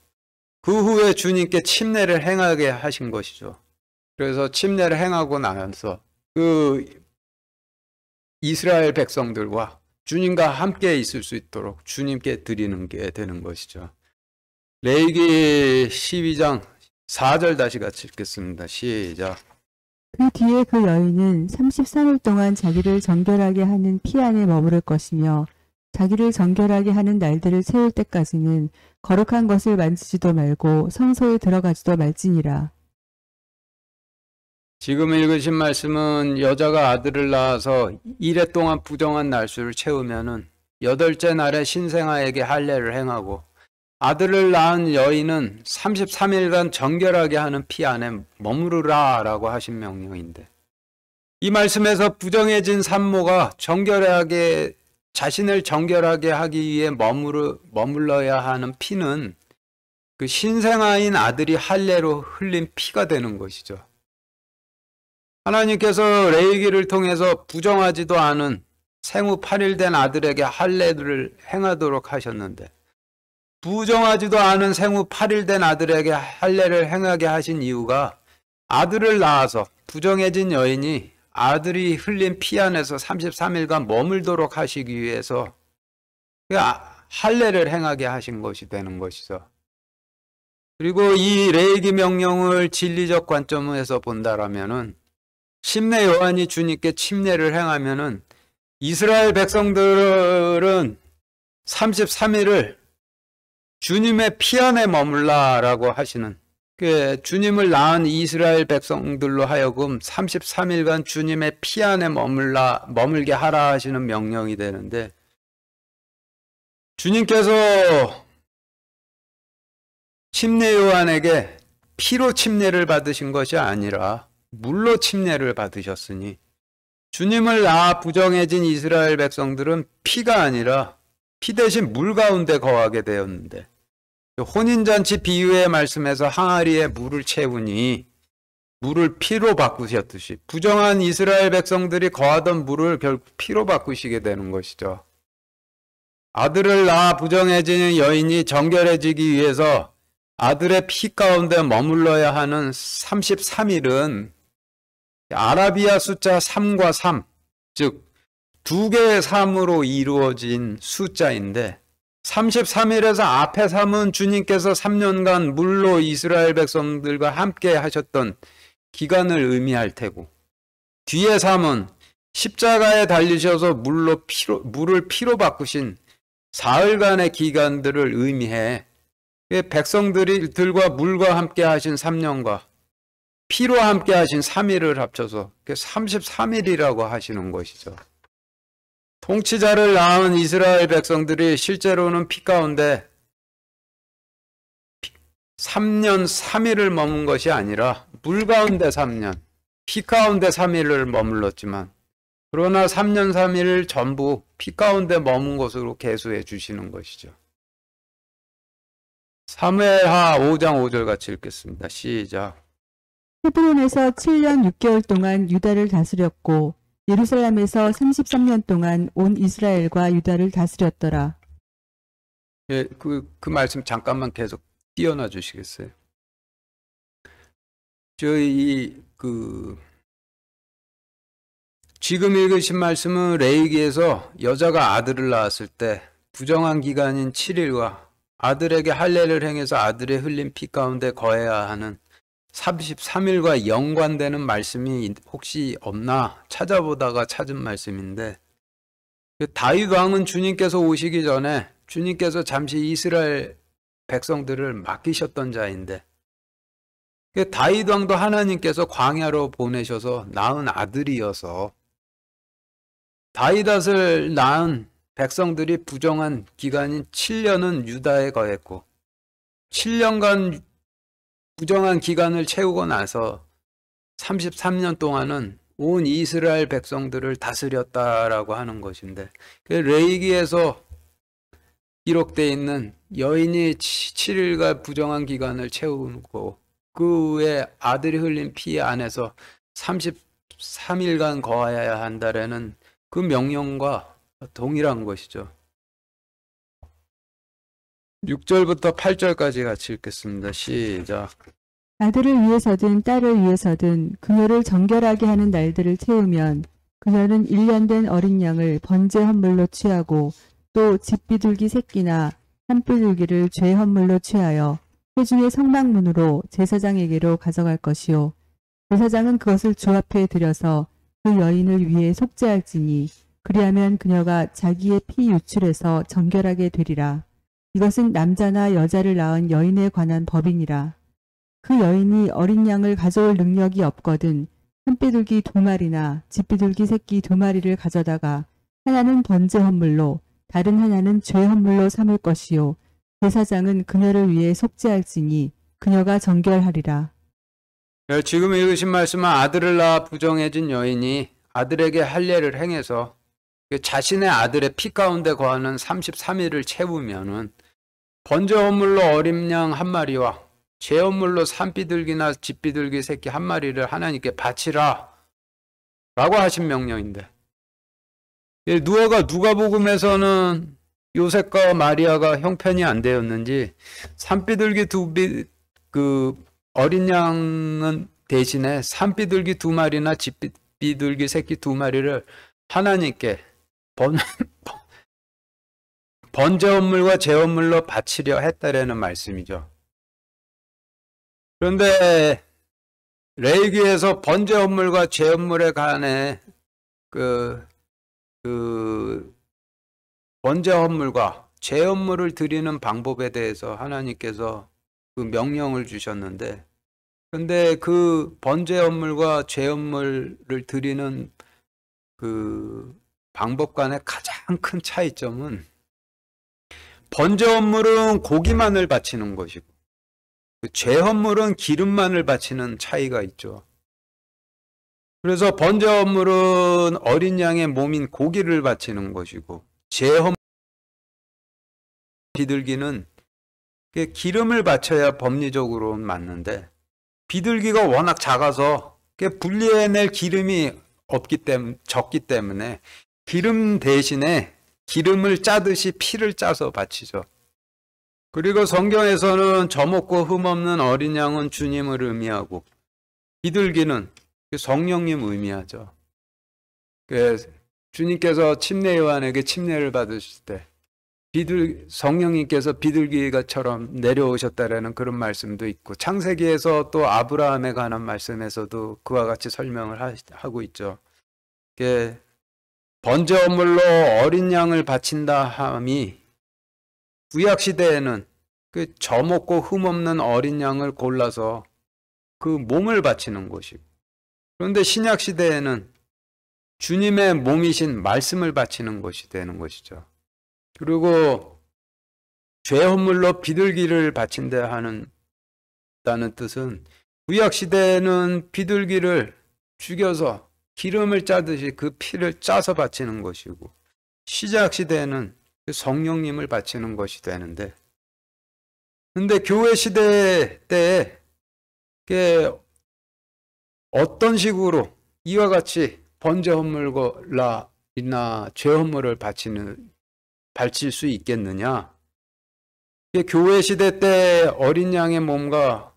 그 후에 주님께 침례를 행하게 하신 것이죠. 그래서 침례를 행하고 나서 그 이스라엘 백성들과 주님과 함께 있을 수 있도록 주님께 드리는 게 되는 것이죠. 레위기 12장 4절 다시 같이 읽겠습니다. 시작. 그 뒤에 그 여인은 33일 동안 자기를 정결하게 하는 피 안에 머무를 것이며, 자기를 정결하게 하는 날들을 채울 때까지는 거룩한 것을 만지지도 말고 성소에 들어가지도 말지니라. 지금 읽으신 말씀은 여자가 아들을 낳아서 1회 동안 부정한 날수를 채우면은 8째 날에 신생아에게 할례를 행하고, 아들을 낳은 여인은 33일간 정결하게 하는 피 안에 머무르라 라고 하신 명령인데, 이 말씀에서 부정해진 산모가 자신을 정결하게 하기 위해 머물러야 하는 피는 그 신생아인 아들이 할례로 흘린 피가 되는 것이죠. 하나님께서 레위기를 통해서 부정하지도 않은 생후 8일 된 아들에게 할례를 행하도록 하셨는데, 부정하지도 않은 생후 8일 된 아들에게 할례를 행하게 하신 이유가, 아들을 낳아서 부정해진 여인이 아들이 흘린 피 안에서 33일간 머물도록 하시기 위해서 할례를 행하게 하신 것이 되는 것이죠. 그리고 이 레위기 명령을 진리적 관점에서 본다라면은, 침례 요한이 주님께 침례를 행하면은 이스라엘 백성들은 33일을 주님의 피 안에 머물라라고 하시는, 주님을 낳은 이스라엘 백성들로 하여금 33일간 주님의 피 안에 머물게 하라 하시는 명령이 되는데, 주님께서 침례 요한에게 피로 침례를 받으신 것이 아니라 물로 침례를 받으셨으니, 주님을 낳아 부정해진 이스라엘 백성들은 피가 아니라 피 대신 물 가운데 거하게 되었는데, 혼인잔치 비유의 말씀에서 항아리에 물을 채우니 물을 피로 바꾸셨듯이 부정한 이스라엘 백성들이 거하던 물을 결국 피로 바꾸시게 되는 것이죠. 아들을 낳아 부정해지는 여인이 정결해지기 위해서 아들의 피 가운데 머물러야 하는 33일은 아라비아 숫자 3과 3, 즉 두 개의 3으로 이루어진 숫자인데 33일에서 앞에 3은 주님께서 3년간 물로 이스라엘 백성들과 함께 하셨던 기간을 의미할 테고 뒤에 3은 십자가에 달리셔서 물을 피로 바꾸신 사흘간의 기간들을 의미해 백성들과 물과 함께 하신 3년과 피로 함께 하신 3일을 합쳐서 33일이라고 하시는 것이죠. 통치자를 낳은 이스라엘 백성들이 실제로는 피 가운데 3년 3일을 머문 것이 아니라 물 가운데 3년, 피 가운데 3일을 머물렀지만 그러나 3년 3일을 전부 피 가운데 머문 것으로 계수해 주시는 것이죠. 사무엘하 5장 5절 같이 읽겠습니다. 시작. 헤브론에서 7년 6개월 동안 유다를 다스렸고 예루살렘에서 33년 동안 온 이스라엘과 유다를 다스렸더라. 예, 그 말씀 잠깐만 계속 띄어놔 주시겠어요? 지금 읽으신 말씀은 레위기에서 여자가 아들을 낳았을 때 부정한 기간인 7일과 아들에게 할례를 행해서 아들의 흘린 피 가운데 거해야 하는 33일과 연관되는 말씀이 혹시 없나 찾아보다가 찾은 말씀인데 다윗 왕은 주님께서 오시기 전에 주님께서 잠시 이스라엘 백성들을 맡기셨던 자인데 다윗 왕도 하나님께서 광야로 보내셔서 낳은 아들이어서 다윗을 낳은 백성들이 부정한 기간인 7년은 유다에 거했고 7년간 부정한 기간을 채우고 나서 33년 동안은 온 이스라엘 백성들을 다스렸다라고 하는 것인데 레위기에서 기록되어 있는 여인이 7일간 부정한 기간을 채우고 그 후에 아들이 흘린 피 안에서 33일간 거하여야 한다라는 그 명령과 동일한 것이죠. 6절부터 8절까지 같이 읽겠습니다. 시작. 아들을 위해서든 딸을 위해서든 그녀를 정결하게 하는 날들을 채우면 그녀는 1년 된 어린 양을 번제 헌물로 취하고 또 집비둘기 새끼나 산비둘기를 죄 헌물로 취하여 회중의 성막문으로 제사장에게로 가져갈 것이요 제사장은 그것을 주 앞에 들여서 그 여인을 위해 속죄할지니 그리하면 그녀가 자기의 피 유출해서 정결하게 되리라. 이것은 남자나 여자를 낳은 여인에 관한 법이니라. 그 여인이 어린 양을 가져올 능력이 없거든 산비둘기 2마리나 집비둘기 새끼 2마리를 가져다가 하나는 번제 헌물로 다른 하나는 죄 헌물로 삼을 것이요 제사장은 그녀를 위해 속죄할지니 그녀가 정결하리라. 지금 읽으신 말씀은 아들을 낳아 부정해진 여인이 아들에게 할례를 행해서 자신의 아들의 피 가운데 거하는 33일을 채우면은 번제 헌물로 어린 양 1마리와 죄 헌물로 산비둘기나 집비둘기 새끼 1마리를 하나님께 바치라 라고 하신 명령인데 누가복음에서는 요셉과 마리아가 형편이 안 되었는지 산비둘기 어린 양은 대신에 산비둘기 2마리나 집비둘기 새끼 2마리를 하나님께 번제 헌물과 죄 헌물로 바치려 했다라는 말씀이죠. 그런데 레위기에서 번제 헌물과 죄 헌물에 관해 번제 헌물과 죄 헌물을 드리는 방법에 대해서 하나님께서 그 명령을 주셨는데, 그런데 그 번제 헌물과 죄 헌물을 드리는 그 방법 간의 가장 큰 차이점은 번제 헌물은 고기만을 바치는 것이고 죄 헌물은 기름만을 바치는 차이가 있죠. 그래서 번제 헌물은 어린 양의 몸인 고기를 바치는 것이고 죄 헌물 비둘기는 기름을 바쳐야 법리적으로는 맞는데 비둘기가 워낙 작아서 분리해낼 기름이 적기 때문에 기름 대신에 기름을 짜듯이 피를 짜서 바치죠. 그리고 성경에서는 점 없고 흠 없는 어린 양은 주님을 의미하고 비둘기는 성령님 의미하죠. 주님께서 침례 요한에게 침례를 받으실 때 성령님께서 비둘기가처럼 내려오셨다라는 그런 말씀도 있고, 창세기에서 또 아브라함에 관한 말씀에서도 그와 같이 설명을 하고 있죠. 번제 헌물로 어린 양을 바친다 함이 구약 시대에는 그 점 없고 흠 없는 어린 양을 골라서 그 몸을 바치는 것이고, 그런데 신약 시대에는 주님의 몸이신 말씀을 바치는 것이 되는 것이죠. 그리고 죄 헌물로 비둘기를 바친다 하는 뜻은 구약 시대에는 비둘기를 죽여서 기름을 짜듯이 그 피를 짜서 바치는 것이고, 신약 시대에는 성령님을 바치는 것이 되는데, 근데 교회 시대 때에 어떤 식으로 이와 같이 번제 헌물이나 죄 헌물을 바칠 수 있겠느냐? 교회 시대 때 어린 양의 몸과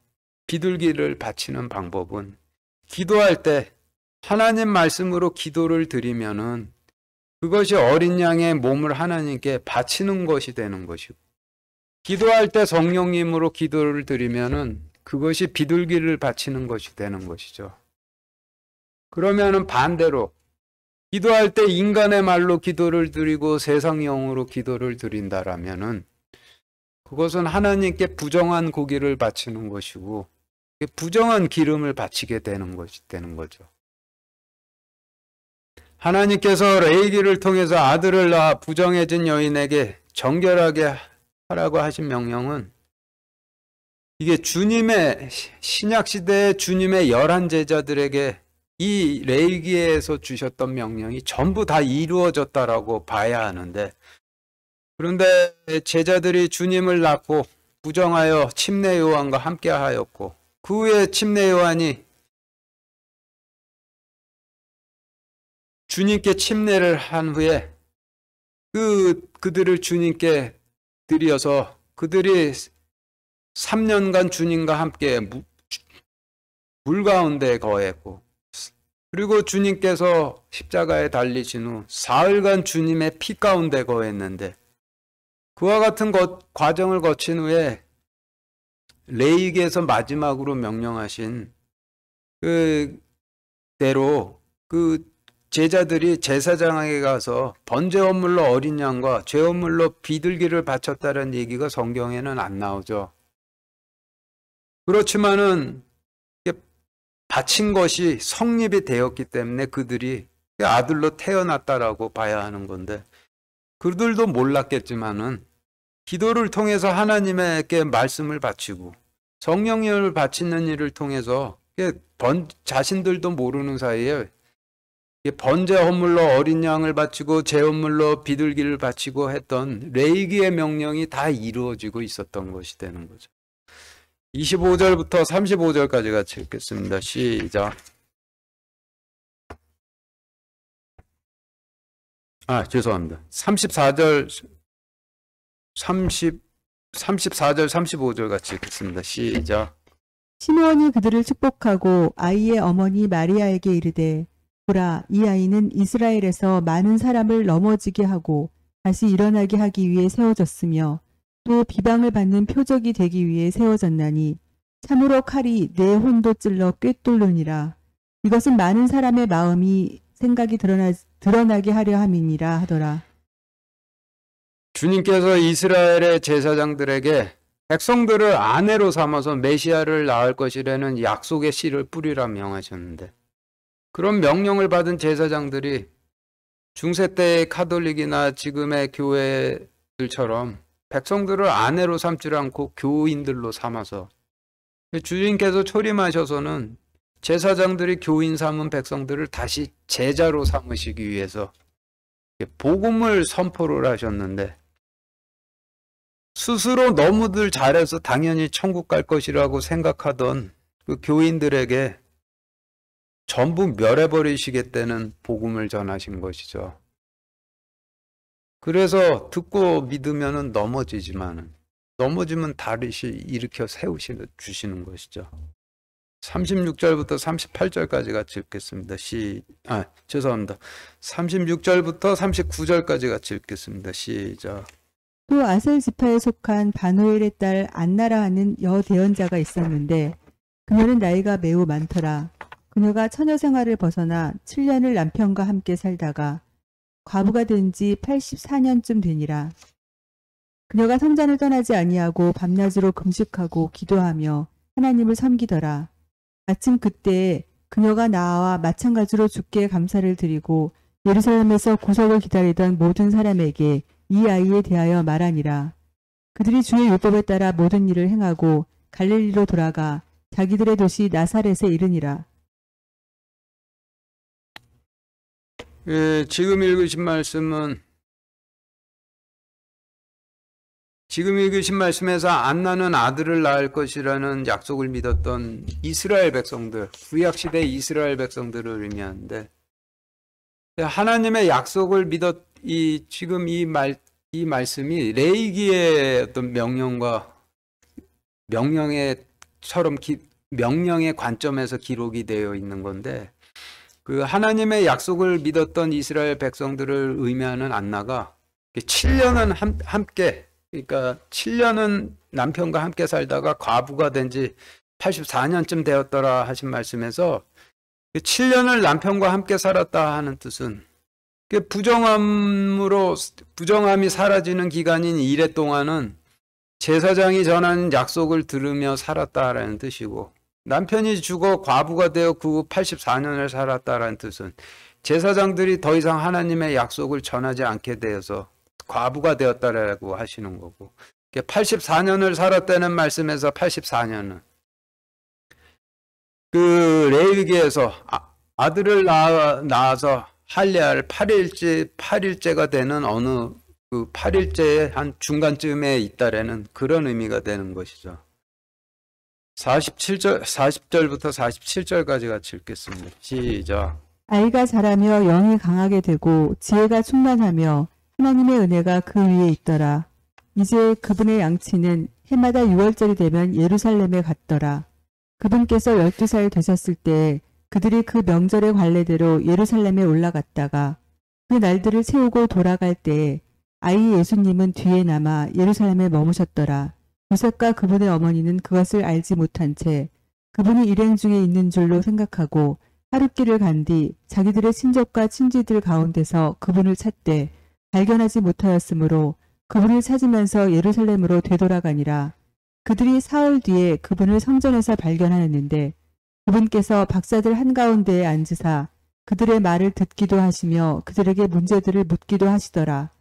비둘기를 바치는 방법은, 기도할 때 하나님 말씀으로 기도를 드리면은 그것이 어린 양의 몸을 하나님께 바치는 것이 되는 것이고, 기도할 때 성령님으로 기도를 드리면은 그것이 비둘기를 바치는 것이 되는 것이죠. 그러면은 반대로 기도할 때 인간의 말로 기도를 드리고 세상 영으로 기도를 드린다라면은 그것은 하나님께 부정한 고기를 바치는 것이고 부정한 기름을 바치게 되는 것이 되는 거죠. 하나님께서 레위기를 통해서 아들을 낳아 부정해진 여인에게 정결하게 하라고 하신 명령은, 이게 주님의 신약 시대의 주님의 11 제자들에게 이 레위기에서 주셨던 명령이 전부 다 이루어졌다라고 봐야 하는데, 그런데 제자들이 주님을 낳고 부정하여 침례 요한과 함께 하였고, 그 후에 침례 요한이 주님께 침례를 한 후에 그들을 주님께 드려서 그들이 3년간 주님과 함께 물 가운데 거했고, 그리고 주님께서 십자가에 달리신 후 사흘간 주님의 피 가운데 거했는데, 그와 같은 과정을 거친 후에 레위기에서 마지막으로 명령하신 그대로 그 제자들이 제사장에게 가서 번제 헌물로 어린 양과 죄 헌물로 비둘기를 바쳤다는 얘기가 성경에는 안 나오죠. 그렇지만은 바친 것이 성립이 되었기 때문에 그들이 아들로 태어났다라고 봐야 하는 건데, 그들도 몰랐겠지만은 기도를 통해서 하나님에게 말씀을 바치고 성령님을 바치는 일을 통해서 자신들도 모르는 사이에 번제 헌물로 어린 양을 바치고 죄 헌물로 비둘기를 바치고 했던 레위기의 명령이 다 이루어지고 있었던 것이 되는 거죠. 25절부터 35절까지 같이 읽겠습니다. 시작. 죄송합니다. 34절, 35절 같이 읽겠습니다. 시작. 시므온이 그들을 축복하고 아이의 어머니 마리아에게 이르되, 보라, 이 아이는 이스라엘에서 많은 사람을 넘어지게 하고 다시 일어나게 하기 위해 세워졌으며 또 비방을 받는 표적이 되기 위해 세워졌나니 참으로 칼이 내 혼도 찔러 꿰뚫느니라. 이것은 많은 사람의 마음이 생각이 드러나게 하려 함이니라 하더라. 주님께서 이스라엘의 제사장들에게 백성들을 아내로 삼아서 메시아를 낳을 것이라는 약속의 씨를 뿌리라 명하셨는데, 그런 명령을 받은 제사장들이 중세 때의 카톨릭이나 지금의 교회들처럼 백성들을 아내로 삼지 않고 교인들로 삼아서, 주님께서 초림하셔서는 제사장들이 교인 삼은 백성들을 다시 제자로 삼으시기 위해서 복음을 선포를 하셨는데, 스스로 너무들 잘해서 당연히 천국 갈 것이라고 생각하던 그 교인들에게 전부 멸해버리시겠다는 복음을 전하신 것이죠. 그래서 듣고 믿으면 넘어지지만은 넘어지면 다시 일으켜 주시는 것이죠. 36절부터 38절까지 같이 읽겠습니다. 죄송합니다. 36절부터 39절까지 같이 읽겠습니다. 시작. 또 아셀 지파에 속한 바누엘의 딸 안나라 하는 여대언자가 있었는데 그녀는 나이가 매우 많더라. 그녀가 처녀 생활을 벗어나 7년을 남편과 함께 살다가 과부가 된 지 84년쯤 되니라. 그녀가 성전을 떠나지 아니하고 밤낮으로 금식하고 기도하며 하나님을 섬기더라. 마침 그때에 그녀가 나와 마찬가지로 주께 감사를 드리고 예루살렘에서 구속을 기다리던 모든 사람에게 이 아이에 대하여 말하니라. 그들이 주의 율법에 따라 모든 일을 행하고 갈릴리로 돌아가 자기들의 도시 나사렛에 이르니라. 지금 읽으신 말씀에서 안나는 아들을 낳을 것이라는 약속을 믿었던 이스라엘 백성들, 구약시대 이스라엘 백성들을 의미하는데, 하나님의 약속을 지금 이 말씀이 레위기의 어떤 명령의 관점에서 기록이 되어 있는 건데, 그 하나님의 약속을 믿었던 이스라엘 백성들을 의미하는 안나가 7년은 함께, 그러니까 7년은 남편과 함께 살다가 과부가 된 지 84년쯤 되었더라 하신 말씀에서 7년을 남편과 함께 살았다 하는 뜻은 부정함이 사라지는 기간인 1회 동안은 제사장이 전하는 약속을 들으며 살았다라는 뜻이고, 남편이 죽어 과부가 되어 그 후 84년을 살았다라는 뜻은 제사장들이 더 이상 하나님의 약속을 전하지 않게 되어서 과부가 되었다라고 하시는 거고, 84년을 살았다는 말씀에서 84년은 그 레위기에서 아들을 낳아서 할례할 8일째가 되는 어느 그 8일째의 한 중간쯤에 있다라는 그런 의미가 되는 것이죠. 40절부터 47절까지 같이 읽겠습니다. 시작. 아이가 자라며 영이 강하게 되고 지혜가 충만하며 하나님의 은혜가 그 위에 있더라. 이제 그분의 양치는 해마다 6월절이 되면 예루살렘에 갔더라. 그분께서 12살 되셨을 때 그들이 그 명절의 관례대로 예루살렘에 올라갔다가 그 날들을 채우고 돌아갈 때에 아이 예수님은 뒤에 남아 예루살렘에 머무셨더라. 요셉과 그분의 어머니는 그것을 알지 못한 채 그분이 일행 중에 있는 줄로 생각하고 하룻길을 간 뒤 자기들의 친족과 친지들 가운데서 그분을 찾되 발견하지 못하였으므로 그분을 찾으면서 예루살렘으로 되돌아가니라. 그들이 사흘 뒤에 그분을 성전에서 발견하였는데 그분께서 박사들 한가운데에 앉으사 그들의 말을 듣기도 하시며 그들에게 문제들을 묻기도 하시더라.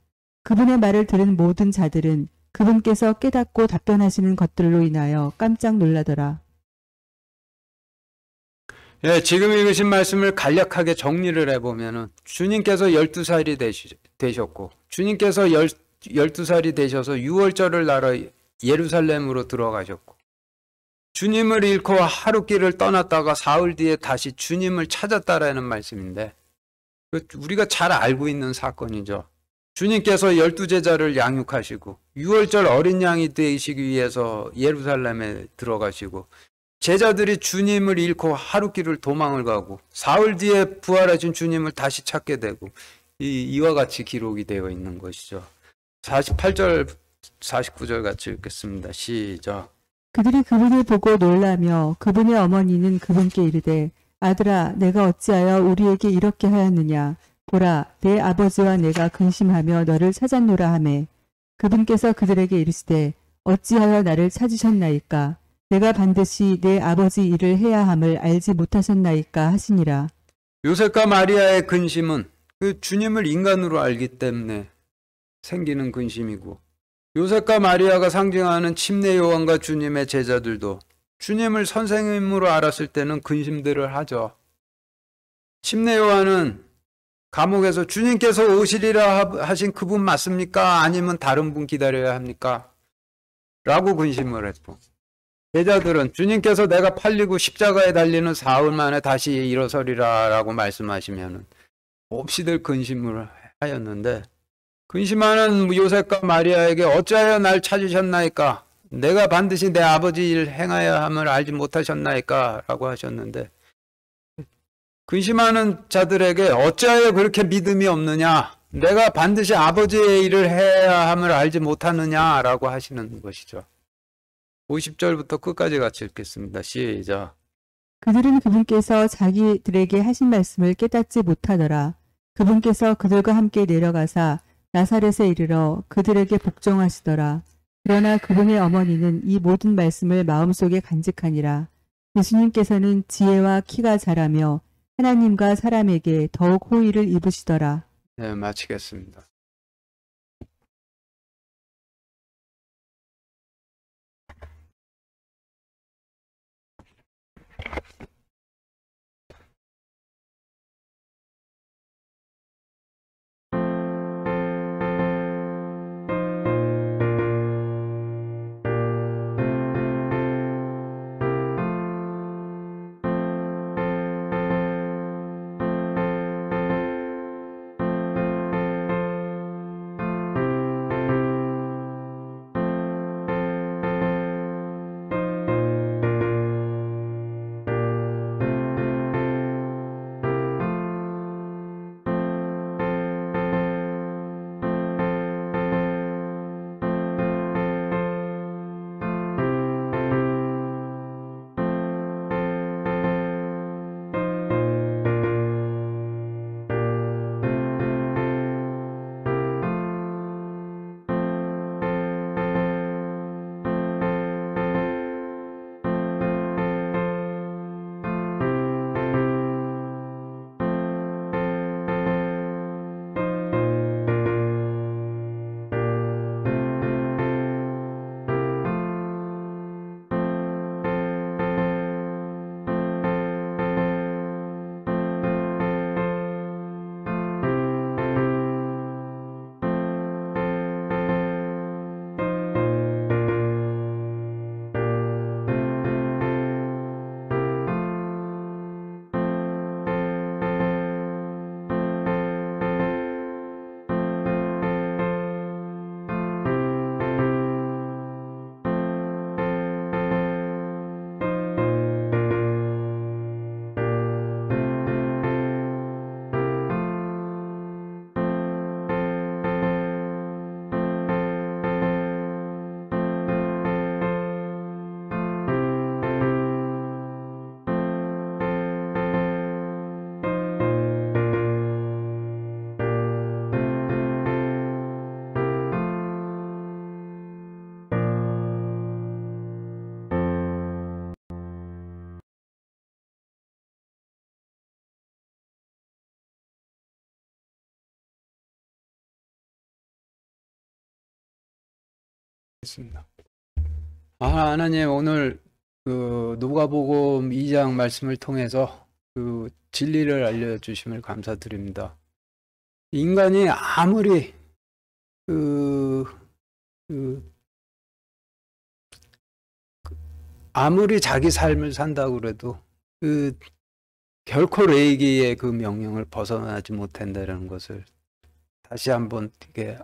그분의 말을 들은 모든 자들은 그분께서 깨닫고 답변하시는 것들로 인하여 깜짝 놀라더라. 지금 읽으신 말씀을 간략하게 정리를 해보면은 주님께서 12살이 되셨고, 주님께서 12살이 되셔서 6월절을 날아 예루살렘으로 들어가셨고, 주님을 잃고 하룻길을 떠났다가 사흘 뒤에 다시 주님을 찾았다라는 말씀인데, 우리가 잘 알고 있는 사건이죠. 주님께서 12제자를 양육하시고 6월절 어린 양이 되시기 위해서 예루살렘에 들어가시고, 제자들이 주님을 잃고 하룻길을 도망을 가고 사흘 뒤에 부활하신 주님을 다시 찾게 되고, 이와 같이 기록이 되어 있는 것이죠. 48절 49절 같이 읽겠습니다. 시작. 그들이 그분을 보고 놀라며 그분의 어머니는 그분께 이르되 아들아 내가 어찌하여 우리에게 이렇게 하였느냐. 보라 내 아버지와 내가 근심하며 너를 찾았노라 하매 그분께서 그들에게 이르시되 어찌하여 나를 찾으셨나이까. 내가 반드시 내 아버지 일을 해야 함을 알지 못하셨나이까 하시니라. 요셉과 마리아의 근심은 그 주님을 인간으로 알기 때문에 생기는 근심이고, 요셉과 마리아가 상징하는 침례 요한과 주님의 제자들도 주님을 선생님으로 알았을 때는 근심들을 하죠. 침례 요한은 감옥에서 주님께서 오시리라 하신 그분 맞습니까? 아니면 다른 분 기다려야 합니까? 라고 근심을 했고, 제자들은 주님께서 내가 팔리고 십자가에 달리는 사흘 만에 다시 일어서리라 라고 말씀하시면 몹시들 근심을 하였는데, 근심하는 요셉과 마리아에게 어찌하여 날 찾으셨나이까? 내가 반드시 내 아버지 일 행하여야 함을 알지 못하셨나이까? 라고 하셨는데, 근심하는 자들에게 어찌하여 그렇게 믿음이 없느냐? 내가 반드시 아버지의 일을 해야 함을 알지 못하느냐? 라고 하시는 것이죠. 50절부터 끝까지 같이 읽겠습니다. 시작. 그들은 그분께서 자기들에게 하신 말씀을 깨닫지 못하더라. 그분께서 그들과 함께 내려가사 나사렛에 이르러 그들에게 복종하시더라. 그러나 그분의 어머니는 이 모든 말씀을 마음속에 간직하니라. 예수님께서는 지혜와 키가 자라며 하나님과 사람에게 더욱 호의를 입으시더라. 네, 마치겠습니다. 있습니다. 하나님 오늘 그 누가복음 2장 말씀을 통해서 그 진리를 알려주심을 감사드립니다. 인간이 아무리 아무리 자기 삶을 산다고 그래도 결코 레이기의 그 명령을 벗어나지 못한다는 것을 다시 한번 이게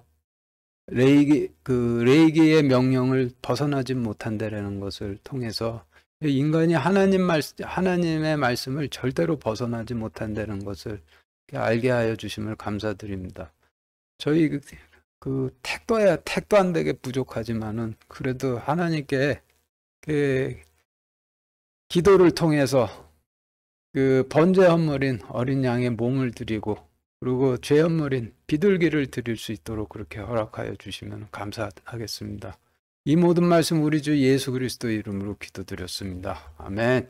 레이기의 명령을 벗어나지 못한다는 것을 통해서 인간이 하나님의 말씀을 절대로 벗어나지 못한다는 것을 알게 하여 주심을 감사드립니다. 저희 택도 안 되게 부족하지만은 그래도 하나님께 기도를 통해서 번제 헌물인 어린 양의 몸을 드리고 그리고 죄 헌물인 비둘기를 드릴 수 있도록 그렇게 허락하여 주시면 감사하겠습니다. 이 모든 말씀 우리 주 예수 그리스도 이름으로 기도드렸습니다. 아멘.